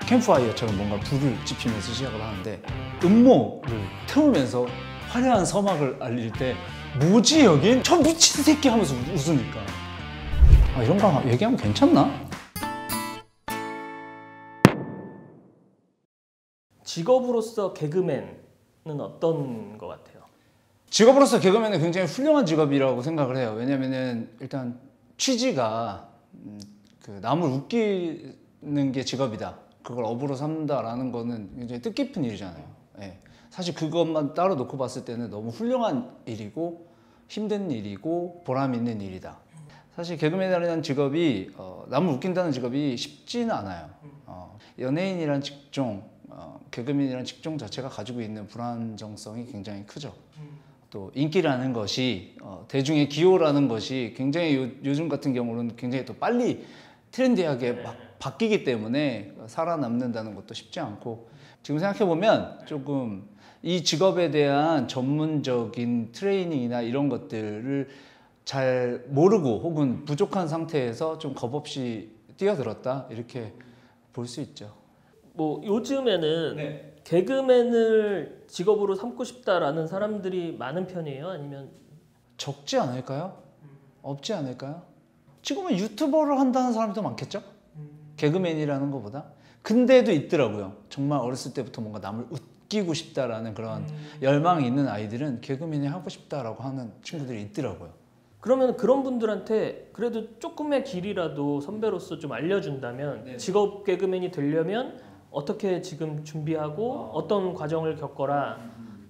캠프파이어처럼 뭔가 불을 지피면서 시작을 하는데 음모를 태우면서 화려한 서막을 알릴 때 뭐지 여긴? 저 미친 새끼 하면서 웃으니까 이런 거 얘기하면 괜찮나? 직업으로서 개그맨은 어떤 것 같아요? 직업으로서 개그맨은 굉장히 훌륭한 직업이라고 생각을 해요. 왜냐면은 일단 취지가 그 남을 웃기는 게 직업이다. 그걸 업으로 삼는다라는 거는 굉장히 뜻깊은 일이잖아요. 예. 사실 그것만 따로 놓고 봤을 때는 너무 훌륭한 일이고 힘든 일이고 보람 있는 일이다. 사실 개그맨이라는 직업이 남을 웃긴다는 직업이 쉽지는 않아요. 연예인이라는 직종, 개그맨이라는 직종 자체가 가지고 있는 불안정성이 굉장히 크죠. 또 인기라는 것이 대중의 기호라는 것이 굉장히 요즘 같은 경우는 굉장히 또 빨리 트렌디하게 막 바뀌기 때문에 살아남는다는 것도 쉽지 않고 지금 생각해보면 조금 이 직업에 대한 전문적인 트레이닝이나 이런 것들을 잘 모르고 혹은 부족한 상태에서 좀 겁없이 뛰어들었다 이렇게 볼 수 있죠. 뭐 요즘에는 네. 개그맨을 직업으로 삼고 싶다라는 사람들이 많은 편이에요? 아니면 적지 않을까요? 없지 않을까요? 지금은 유튜버를 한다는 사람도 많겠죠? 개그맨이라는 것보다. 근데도 있더라고요. 정말 어렸을 때부터 뭔가 남을 웃기고 싶다라는 그런 열망이 있는 아이들은 개그맨이 하고 싶다라고 하는 친구들이 있더라고요. 그러면 그런 분들한테 그래도 조금의 길이라도 선배로서 좀 알려준다면 네네. 직업 개그맨이 되려면 어떻게 지금 준비하고 어떤 과정을 겪어라.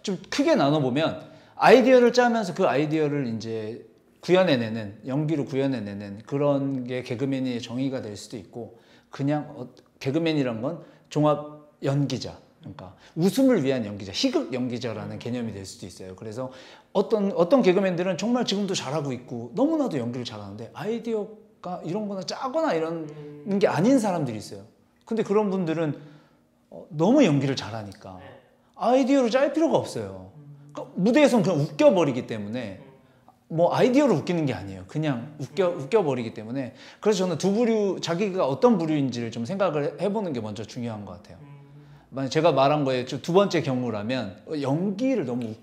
좀 크게 나눠보면 아이디어를 짜면서 그 아이디어를 이제 구현해내는, 연기로 구현해내는 그런 게 개그맨의 정의가 될 수도 있고 그냥 개그맨이란 건 종합 연기자, 그러니까 웃음을 위한 연기자, 희극 연기자라는 개념이 될 수도 있어요. 그래서 어떤 개그맨들은 정말 지금도 잘하고 있고 너무나도 연기를 잘하는데 아이디어가 이런 거나 짜거나 이런 게 아닌 사람들이 있어요. 근데 그런 분들은 너무 연기를 잘하니까 아이디어를 짤 필요가 없어요. 그러니까 무대에서는 그냥 웃겨버리기 때문에 뭐 아이디어를 웃기는 게 아니에요. 그냥 웃겨버리기 때문에 그래서 저는 두 부류, 자기가 어떤 부류인지를 좀 생각을 해보는 게 먼저 중요한 것 같아요. 만약 제가 말한 거에 두 번째 경우라면 연기를 너무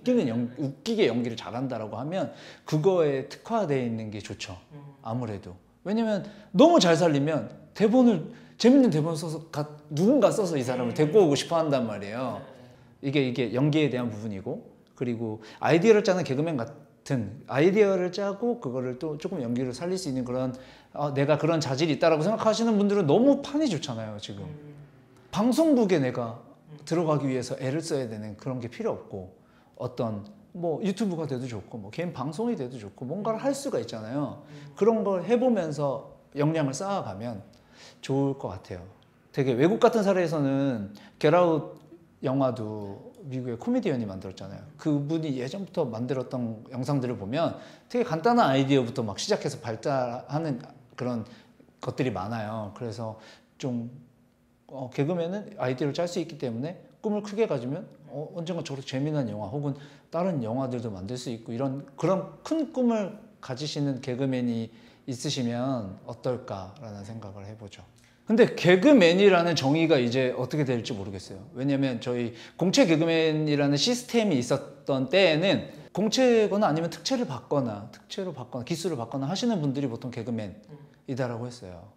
웃기게 연기를 잘한다라고 하면 그거에 특화되어 있는 게 좋죠. 아무래도. 왜냐면 너무 잘 살리면 재밌는 대본 써서 누군가 써서 이 사람을 데리고 오고 싶어 한단 말이에요. 이게 연기에 대한 부분이고 그리고 아이디어를 짜는 개그맨 같은 아이디어를 짜고 그거를 또 조금 연기를 살릴 수 있는 그런 내가 그런 자질이 있다라고 생각하시는 분들은 너무 판이 좋잖아요. 지금 방송국에 내가 들어가기 위해서 애를 써야 되는 그런 게 필요 없고 어떤 뭐 유튜브가 돼도 좋고 뭐 개인 방송이 돼도 좋고 뭔가를 할 수가 있잖아요. 그런 걸 해보면서 역량을 쌓아가면 좋을 것 같아요. 되게 외국 같은 사례에서는 겟아웃 영화도 미국의 코미디언이 만들었잖아요. 그분이 예전부터 만들었던 영상들을 보면 되게 간단한 아이디어부터 막 시작해서 발달하는 그런 것들이 많아요. 그래서 좀 개그맨은 아이디어를 짤 수 있기 때문에 꿈을 크게 가지면 언젠가 저렇게 재미난 영화 혹은 다른 영화들도 만들 수 있고 그런 큰 꿈을 가지시는 개그맨이 있으시면 어떨까라는 생각을 해보죠. 근데 개그맨이라는 정의가 이제 어떻게 될지 모르겠어요. 왜냐면 저희 공채 개그맨이라는 시스템이 있었던 때에는 공채거나 아니면 특채로 받거나 기수를 받거나 하시는 분들이 보통 개그맨이다라고 했어요.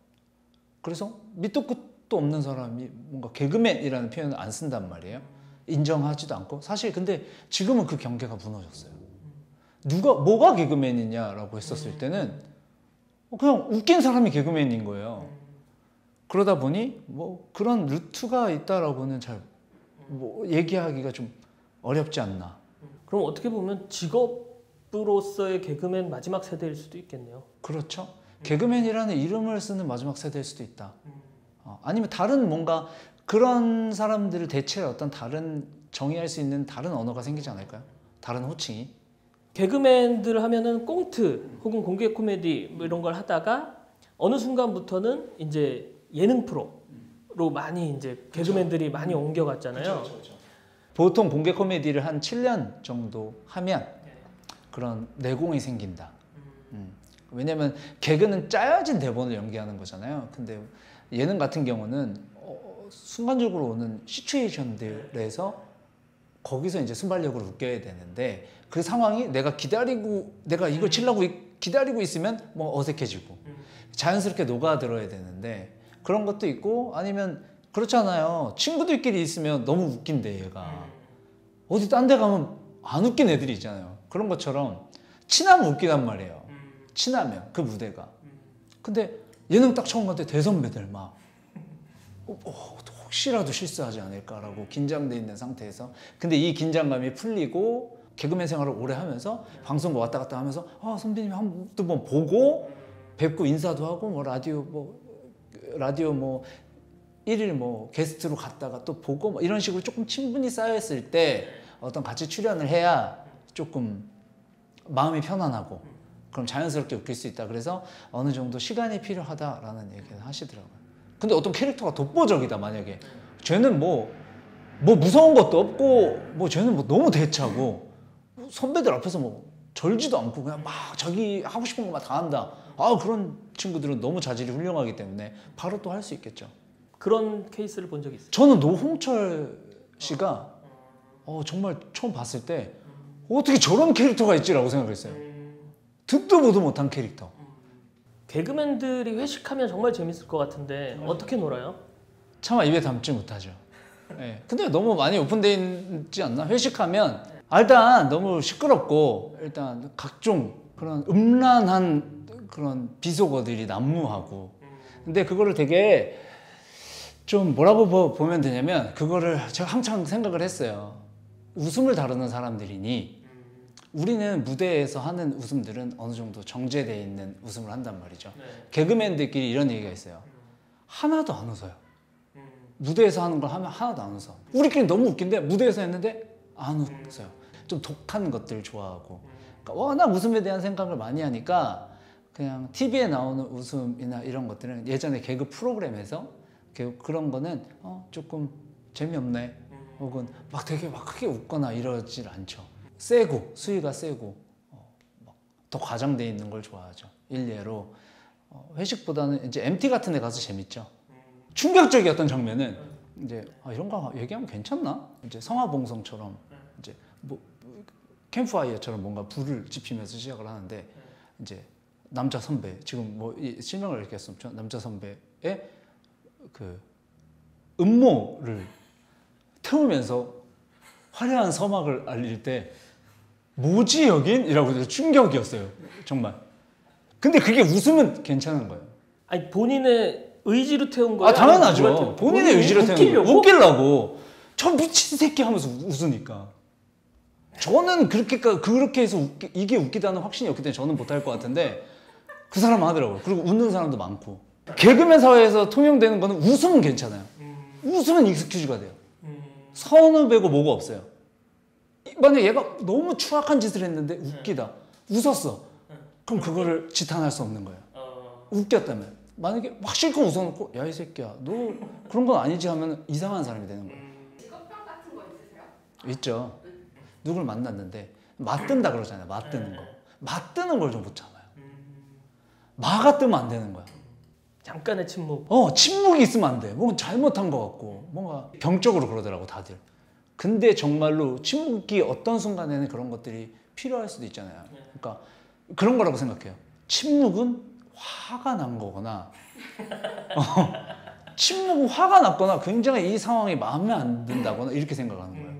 그래서 밑도 끝도 없는 사람이 뭔가 개그맨이라는 표현을 안 쓴단 말이에요. 인정하지도 않고. 사실 근데 지금은 그 경계가 무너졌어요. 뭐가 개그맨이냐라고 했었을 때는 그냥 웃긴 사람이 개그맨인 거예요. 그러다 보니 뭐 그런 루트가 있다라고는 잘 뭐 얘기하기가 좀 어렵지 않나. 그럼 어떻게 보면 직업으로서의 개그맨 마지막 세대일 수도 있겠네요. 그렇죠. 개그맨이라는 이름을 쓰는 마지막 세대일 수도 있다. 아니면 다른 뭔가 그런 사람들을 대체할 어떤 다른 정의할 수 있는 다른 언어가 생기지 않을까요? 다른 호칭이. 개그맨들 하면은 꽁트 혹은 공개 코미디 뭐 이런 걸 하다가 어느 순간부터는 이제 예능 프로로 많이 이제 개그맨들이 많이 옮겨갔잖아요. 그쵸. 보통 공개 코미디를 한 7년 정도 하면 그런 내공이 생긴다. 왜냐면 개그는 짜여진 대본을 연기하는 거잖아요. 근데 예능 같은 경우는 순간적으로 오는 시츄에이션들에서 거기서 이제 순발력으로 웃겨야 되는데 그 상황이 내가 이걸 치려고 기다리고 있으면 뭐 어색해지고 자연스럽게 녹아들어야 되는데 그런 것도 있고 아니면 그렇잖아요. 친구들끼리 있으면 너무 웃긴데 얘가 어디 딴 데 가면 안 웃긴 애들이 있잖아요. 그런 것처럼 친하면 웃기단 말이에요. 친하면 그 무대가. 근데 예능 딱 처음 갔을 때 대선배들 막 혹시라도 실수하지 않을까라고 긴장돼 있는 상태에서 근데 이 긴장감이 풀리고 개그맨 생활을 오래 하면서 방송국 왔다 갔다 하면서 선배님 한번 보고 뵙고 인사도 하고 뭐 라디오 뭐 1일 뭐 게스트로 갔다가 또 보고 뭐 이런 식으로 조금 친분이 쌓였을 때 어떤 같이 출연을 해야 조금 마음이 편안하고 그럼 자연스럽게 웃길 수 있다. 그래서 어느 정도 시간이 필요하다라는 얘기를 하시더라고요. 근데 어떤 캐릭터가 독보적이다 만약에 쟤는 뭐 무서운 것도 없고 뭐 쟤는 뭐 너무 대차고 선배들 앞에서 뭐 절지도 않고 그냥 막 자기 하고 싶은 것만 다 한다. 그런 친구들은 너무 자질이 훌륭하기 때문에 바로 또 할 수 있겠죠. 그런 케이스를 본 적이 있어요? 저는 노홍철 씨가 정말 처음 봤을 때 어떻게 저런 캐릭터가 있지라고 생각했어요. 듣도 보도 못한 캐릭터. 개그맨들이 회식하면 정말 재밌을 것 같은데 어떻게 놀아요? 차마 입에 담지 못하죠. 네. 근데 너무 많이 오픈되어 있지 않나? 회식하면 일단 너무 시끄럽고 일단 각종 그런 음란한 그런 비속어들이 난무하고 근데 그거를 되게 좀 뭐라고 보면 되냐면 그거를 제가 항상 생각을 했어요. 웃음을 다루는 사람들이니 우리는 무대에서 하는 웃음들은 어느 정도 정제되어 있는 웃음을 한단 말이죠. 네. 개그맨들끼리 이런 얘기가 있어요. 하나도 안 웃어요. 무대에서 하는 걸 하면 하나도 안 웃어. 우리끼리 너무 웃긴데 무대에서 했는데 안 웃어요. 좀 독한 것들 좋아하고 그러니까 워낙 웃음에 대한 생각을 많이 하니까 그냥 TV에 나오는 웃음이나 이런 것들은 예전에 개그 프로그램에서 그런 거는 조금 재미없네 혹은 막 되게 막 크게 웃거나 이러질 않죠. 수위가 세고 더 과장돼 있는 걸 좋아하죠. 일례로 회식보다는 이제 MT 같은 데 가서 재밌죠. 충격적이었던 장면은 이제 이런 거 얘기하면 괜찮나? 이제 성화봉송처럼 이제 뭐 캠프파이어처럼 뭔가 불을 지피면서 시작을 하는데 이제 남자 선배 지금 뭐 실명을 읽겠으면 남자 선배의 그 음모를 태우면서 화려한 서막을 알릴 때 뭐지 여긴? 이라고 충격이었어요. 정말. 근데 그게 웃으면 괜찮은 거예요. 아니 본인의 의지로 태운 거예요? 당연하죠. 본인의 의지로 태운 거예요. 웃기려고. 저 미친 새끼 하면서 웃으니까. 저는 그렇게 해서 이게 웃기다는 확신이 없기 때문에 저는 못할 것 같은데 그 사람은 하더라고요. 그리고 웃는 사람도 많고. 개그맨 사회에서 통용되는 거는 웃으면 괜찮아요. 웃으면 익스큐즈가 돼요. 선후배고 뭐고 없어요. 만약에 얘가 너무 추악한 짓을 했는데 웃기다. 웃었어. 그럼 그거를 지탄할 수 없는 거예요. 웃겼다면. 만약에 막 실컷 웃어놓고 야 이 새끼야 너 그런 건 아니지 하면 이상한 사람이 되는 거예요. 직업병 같은 거 있으세요? 있죠. 누굴 만났는데 맞든다 그러잖아요. 맞드는 거. 맞드는 걸 좀 못 참아요. 마가 뜨면 안 되는 거야. 잠깐의 침묵. 침묵이 있으면 안 돼. 뭔가 잘못한 것 같고 뭔가 병적으로 그러더라고 다들. 근데 정말로 침묵이 어떤 순간에는 그런 것들이 필요할 수도 있잖아요. 그러니까 그런 거라고 생각해요. 침묵은 화가 난 거거나 침묵은 화가 났거나 굉장히 이 상황이 마음에 안 든다거나 이렇게 생각하는 거예요.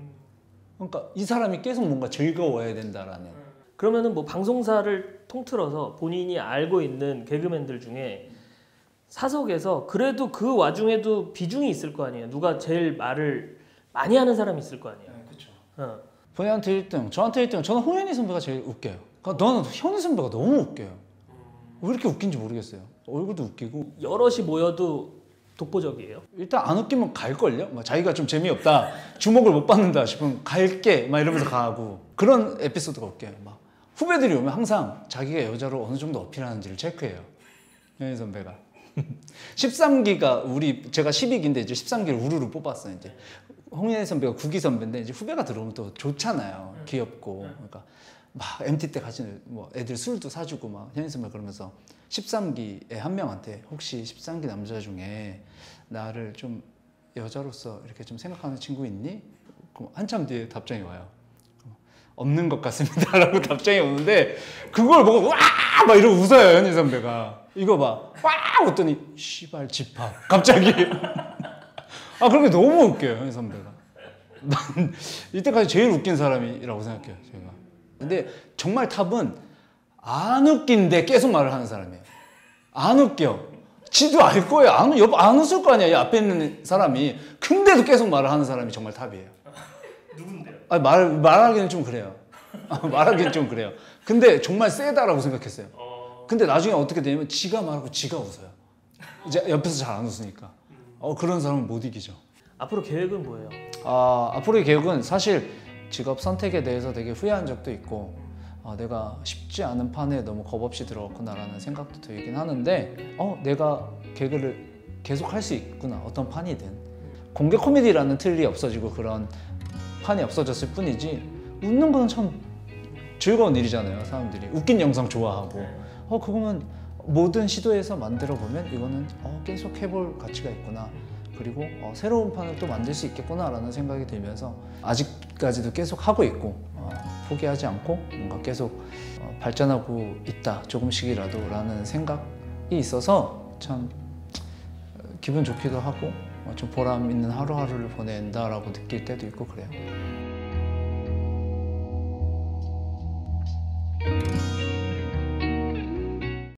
그러니까 이 사람이 계속 뭔가 즐거워야 된다라는. 그러면은 뭐 방송사를 통틀어서 본인이 알고 있는 개그맨들 중에 사석에서 그래도 그 와중에도 비중이 있을 거 아니에요. 누가 제일 말을 많이 하는 사람이 있을 거 아니에요. 그렇죠. 본인한테 1등, 저한테 1등. 저는 홍현희 선배가 제일 웃겨요. 그러니까 너는 현희 선배가 너무 웃겨요. 왜 이렇게 웃긴지 모르겠어요. 얼굴도 웃기고. 여럿이 모여도 독보적이에요. 일단 안 웃기면 갈걸요? 막 자기가 좀 재미없다, 주목을 못 받는다 싶으면 갈게 막 이러면서 가고 그런 에피소드가 웃겨요. 막 후배들이 오면 항상 자기가 여자로 어느 정도 어필하는지를 체크해요. 현희 선배가. 13기가 제가 12기인데 이제 13기를 우르르 뽑았어요. 이제 홍현희 선배가 9기 선배인데 이제 후배가 들어오면 또 좋잖아요. 귀엽고. 그러니까 막 MT 때 같이 뭐 애들 술도 사주고 막 현희 선배 그러면서 13기의 한 명한테 혹시 13기 남자 중에 나를 좀 여자로서 이렇게 좀 생각하는 친구 있니? 그럼 한참 뒤에 답장이 와요. 없는 것 같습니다라고 답장이 오는데 그걸 보고 와! 막 이러고 웃어요, 현희 선배가. 이거 봐. 와! 웃더니 씨발 집합. 갑자기. 아, 그런 게 너무 웃겨요, 현희 선배가. 난 이때까지 제일 웃긴 사람이라고 생각해요, 제가. 근데 정말 탑은 안 웃긴데 계속 말을 하는 사람이에요. 안 웃겨. 지도 알 거예요. 안 웃을 거 아니야, 이 앞에 있는 사람이. 근데도 계속 말을 하는 사람이 정말 탑이에요. 누군데요? 아니, 말하기는 좀 그래요. 말하기는 좀 그래요. 근데 정말 세다라고 생각했어요. 근데 나중에 어떻게 되냐면 지가 말하고 지가 웃어요. 이제 옆에서 잘 안 웃으니까. 그런 사람은 못 이기죠. 앞으로 계획은 뭐예요? 앞으로의 계획은 사실 직업 선택에 대해서 되게 후회한 적도 있고 내가 쉽지 않은 판에 너무 겁없이 들어갔구나라는 생각도 들긴 하는데 내가 개그를 계속 할 수 있구나, 어떤 판이든. 공개 코미디라는 틀이 없어지고 그런 판이 없어졌을 뿐이지 웃는 거는 참 즐거운 일이잖아요. 사람들이 웃긴 영상 좋아하고 그거는 모든 시도에서 만들어 보면 이거는 계속 해볼 가치가 있구나, 그리고 새로운 판을 또 만들 수 있겠구나 라는 생각이 들면서 아직까지도 계속 하고 있고 포기하지 않고 뭔가 계속 발전하고 있다, 조금씩이라도 라는 생각이 있어서 참 기분 좋기도 하고 좀 보람 있는 하루하루를 보낸다라고 느낄 때도 있고 그래요.